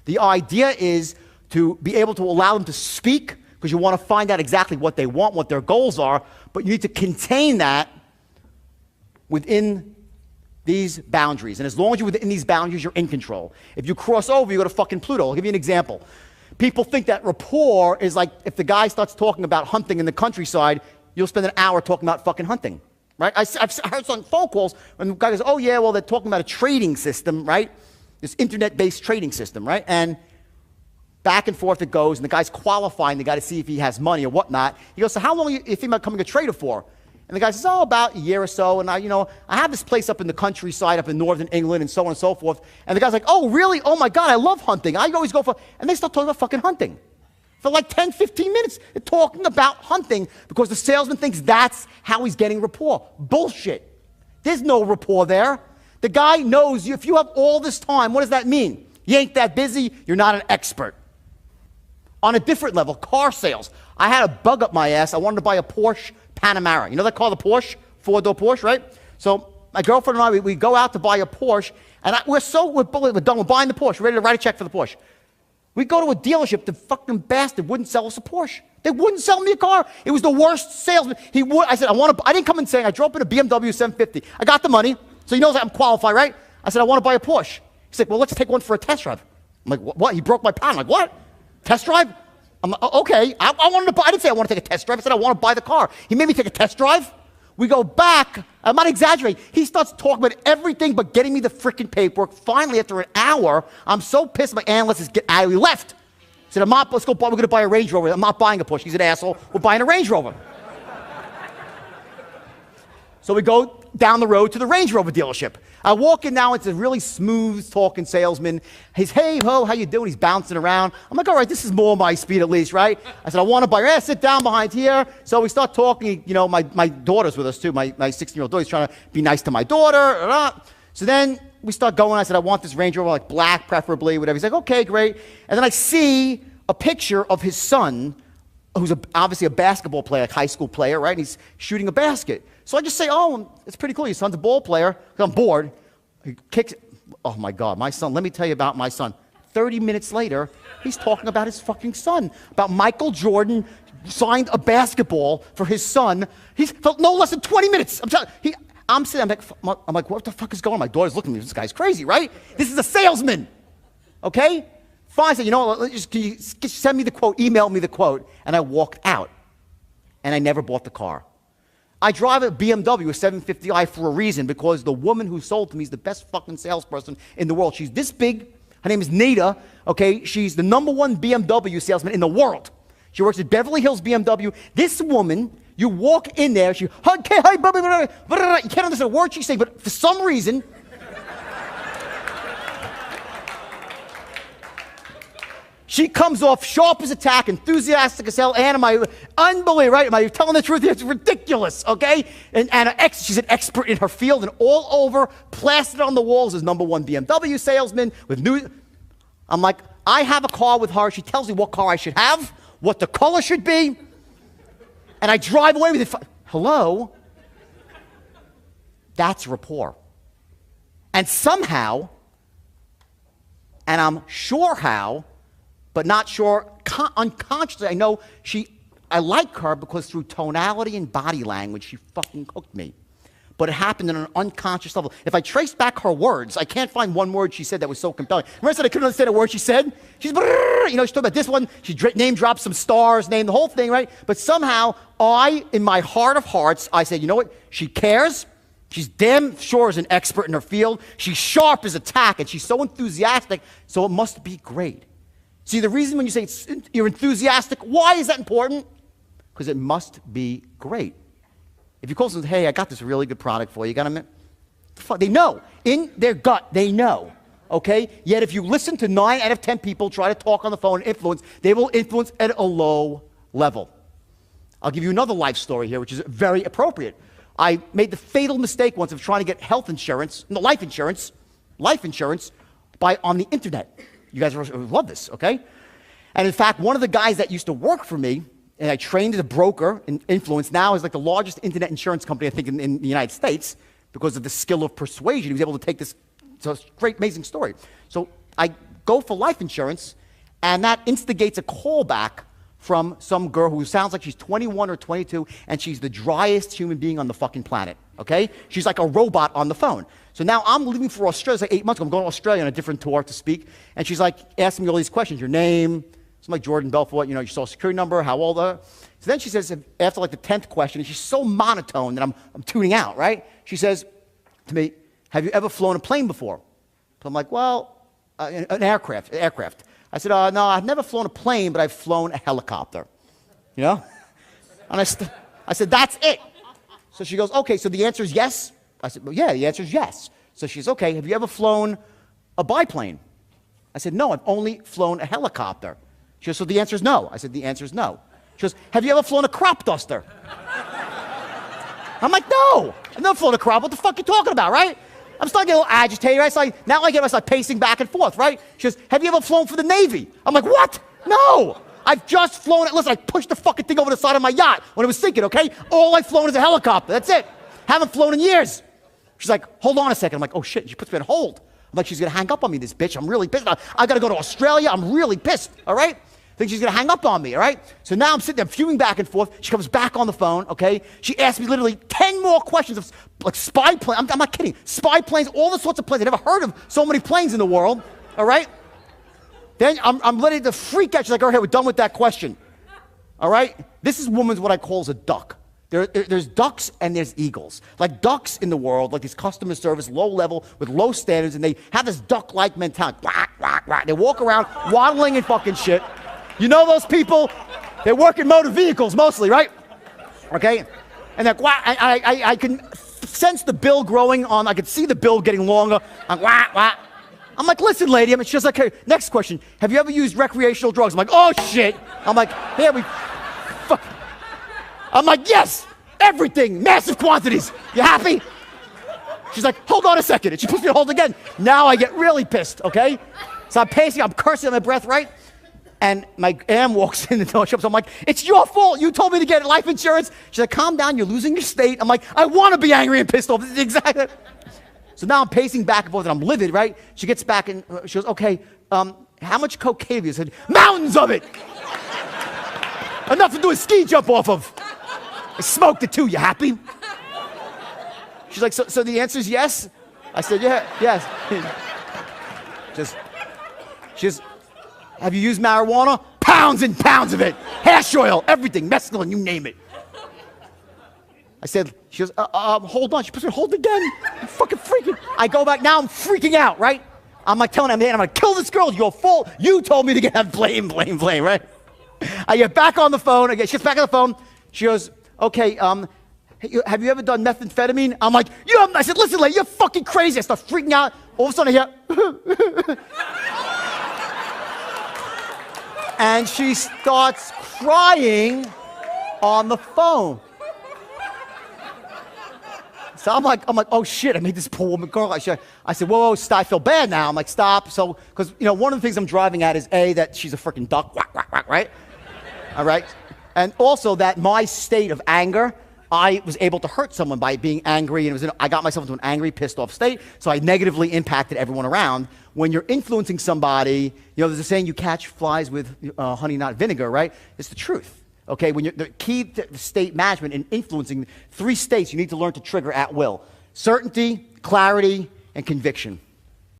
The idea is to be able to allow them to speak because you want to find out exactly what they want, what their goals are, but you need to contain that within these boundaries. And as long as you're within these boundaries, you're in control. If you cross over, you go to fucking Pluto. I'll give you an example. People think that rapport is like if the guy starts talking about hunting in the countryside, you'll spend an hour talking about fucking hunting, right? I've heard some phone calls when the guy goes, oh yeah, well, they're talking about a trading system, right? This internet-based trading system, right? And back and forth it goes, and the guy's qualifying the guy to see if he has money or whatnot. He goes, so how long are you thinking about becoming a trader for? And the guy says, oh, about a year or so, and I have this place up in the countryside, up in northern England, and so on and so forth. And the guy's like, oh, really? Oh, my God, I love hunting. I always go for, and they start talking about fucking hunting. For like 10, 15 minutes, they're talking about hunting because the salesman thinks that's how he's getting rapport. Bullshit. There's no rapport there. The guy knows you. If you have all this time, what does that mean? You ain't that busy, you're not an expert. On a different level, car sales. I had a bug up my ass. I wanted to buy a Porsche Panamera. You know that car, the Porsche? Four-door Porsche, right? So my girlfriend and I, we go out to buy a Porsche, and we're done. We're buying the Porsche. We're ready to write a check for the Porsche. We go to a dealership. The fucking bastard wouldn't sell us a Porsche. They wouldn't sell me a car. It was the worst salesman. I said, I didn't come in saying, I drove in a BMW 750. I got the money, so he knows I'm qualified, right? I said, I want to buy a Porsche. He's like, well, let's take one for a test drive. I'm like, what? He broke my pound. I'm like, what? Test drive? I'm like, okay. I wanted to buy. I didn't say I want to take a test drive. I said I want to buy the car. He made me take a test drive. We go back. I'm not exaggerating. He starts talking about everything but getting me the freaking paperwork. Finally, after an hour, I'm so pissed. My analyst is get out. We left. I said, let's go buy. We're going to buy a Range Rover. I'm not buying a Porsche. He's an asshole. We're buying a Range Rover. So we go down the road to the Range Rover dealership. I walk in now, it's a really smooth talking salesman. He's, hey, ho, how you doing? He's bouncing around. I'm like, all right, this is more my speed at least, right? I said, I want to buy, sit down behind here. So we start talking, my daughter's with us too. My 16-year-old daughter, he's trying to be nice to my daughter. So then we start going. I said, I want this Range Rover, like black preferably, whatever. He's like, okay, great. And then I see a picture of his son, who's obviously a basketball player, like high school player, right? And he's shooting a basket. So I just say, oh, it's pretty cool. Your son's a ball player. I'm bored. He kicks it. Oh, my God. My son. Let me tell you about my son. 30 minutes later, he's talking about his fucking son, about Michael Jordan signed a basketball for his son. He's felt no less than 20 minutes. I'm sitting, I'm like, what the fuck is going on? My daughter's looking at me. This guy's crazy, right? This is a salesman. Okay? Fine. I said, you know what? Can you send me the quote, email me the quote. And I walked out. And I never bought the car. I drive a BMW, a 750i, for a reason, because the woman who sold to me is the best fucking salesperson in the world. She's this big. Her name is Nita, okay? She's the #1 BMW salesman in the world. She works at Beverly Hills BMW. This woman, you walk in there, you can't understand a word she's saying, but for some reason, she comes off sharp as a tack, enthusiastic as hell, and unbelievable, right? Am I telling the truth? It's ridiculous, okay? And she's an expert in her field, and all over, plastered on the walls is #1 BMW salesman with new. I'm like, I have a car with her. She tells me what car I should have, what the color should be, and I drive away with it. Hello? That's rapport. And somehow, and I'm sure how, but not sure, unconsciously, I know I like her because through tonality and body language, she fucking hooked me. But it happened on an unconscious level. If I trace back her words, I can't find one word she said that was so compelling. Remember I said I couldn't understand a word she said? She's talking about this one, she name dropped some stars, named the whole thing, right? But somehow, in my heart of hearts, I said, you know what? She cares. She's damn sure is an expert in her field. She's sharp as a tack, and she's so enthusiastic, so it must be great. See, the reason when you say you're enthusiastic, why is that important? Because it must be great. If you call someone, hey, I got this really good product for you, got a minute? They know. In their gut, they know. Okay? Yet if you listen to 9 out of 10 people try to talk on the phone and influence, they will influence at a low level. I'll give you another life story here, which is very appropriate. I made the fatal mistake once of trying to get life insurance, on the internet. You guys love this, okay? And in fact, one of the guys that used to work for me, and I trained as a broker in influence, now is like the largest internet insurance company, I think, in the United States, because of the skill of persuasion. He was able to take this, so it's a great, amazing story. So I go for life insurance, and that instigates a callback from some girl who sounds like she's 21 or 22, and she's the driest human being on the fucking planet, okay? She's like a robot on the phone. So now I'm leaving for Australia. It's like 8 months ago. I'm going to Australia on a different tour to speak, and she's like asking me all these questions. Your name, something like Jordan Belfort, your social security number, how old are you? So then she says, after like the 10th question, and she's so monotone that I'm tuning out, right? She says to me, have you ever flown a plane before? So I'm like, well, an aircraft. I said, no, I've never flown a plane, but I've flown a helicopter, And I said, that's it. So she goes, okay, so the answer is yes? I said, well, yeah, the answer is yes. So she says, okay, have you ever flown a biplane? I said, no, I've only flown a helicopter. She goes, so the answer is no. I said, the answer is no. She goes, have you ever flown a crop duster? I'm like, no, I've never flown a crop. What the fuck are you talking about, right? I'm starting to get a little agitated, right? So now I get myself pacing back and forth, right? She goes, have you ever flown for the Navy? I'm like, what? No, I've just flown it. Listen, I pushed the fucking thing over the side of my yacht when it was sinking, okay? All I've flown is a helicopter. That's it. Haven't flown in years. She's like, hold on a second. I'm like, oh shit, she puts me on hold. I'm like, she's gonna hang up on me, this bitch. I'm really pissed. I gotta go to Australia. I'm really pissed, all right? Think she's gonna hang up on me, all right? So now I'm sitting there fuming back and forth. She comes back on the phone, okay? She asks me literally 10 more questions of like spy planes. I'm not kidding. Spy planes, all the sorts of planes. I never heard of so many planes in the world, all right? Then I'm ready to freak out. She's like, all right, we're done with that question, all right? This is woman's what I call as a duck. There's ducks and there's eagles. Like ducks in the world, like this customer service, low level, with low standards, and they have this duck-like mentality. Quack, quack, quack. They walk around waddling and fucking shit. You know those people? They work in motor vehicles mostly, right? Okay? And they're quack. I can sense the bill growing on. I could see the bill getting longer. I'm quack, quack. I'm like, listen, lady. She's like, okay, next question. Have you ever used recreational drugs? I'm like, oh, shit. I'm like, here we... Fuck. I'm like, yes, everything, massive quantities. You happy? She's like, hold on a second. And she puts me on hold again. Now I get really pissed, okay? So I'm pacing, I'm cursing on my breath, right? And my aunt walks in the door shop. So I'm like, it's your fault. You told me to get life insurance. She's like, calm down. You're losing your state. I'm like, I want to be angry and pissed off. This is exactly. So now I'm pacing back and forth and I'm livid, right? She gets back and she goes, okay, how much cocaine have you? I said, mountains of it. Enough to do a ski jump off of. I smoked it too. You happy? She's like, so the answer is yes? I said, yeah, yes. Just, have you used marijuana? Pounds and pounds of it. Hash oil, everything, mescaline, you name it. I said, she goes, hold on. She puts me on hold again. I'm fucking freaking. I go back, now I'm freaking out, right? I'm like telling him, man, I'm gonna kill this girl. It's your fault. You told me to get blame, right? I get back on the phone. She gets back on the phone. She goes, okay, have you ever done methamphetamine? I'm like, I said, listen, lady, you're fucking crazy. I start freaking out. All of a sudden I hear, and she starts crying on the phone. So I'm like, oh shit, I made this poor woman girl. I said, whoa, stop, I feel bad now. I'm like, stop. So, because, one of the things I'm driving at is A, that she's a freaking duck, whack, whack, whack, right? All right? And also that my state of anger, I was able to hurt someone by being angry, and I got myself into an angry, pissed off state, so I negatively impacted everyone around. When you're influencing somebody, there's a saying, you catch flies with honey, not vinegar, right? It's the truth. Okay, the key to state management and influencing 3 states you need to learn to trigger at will: certainty, clarity, and conviction.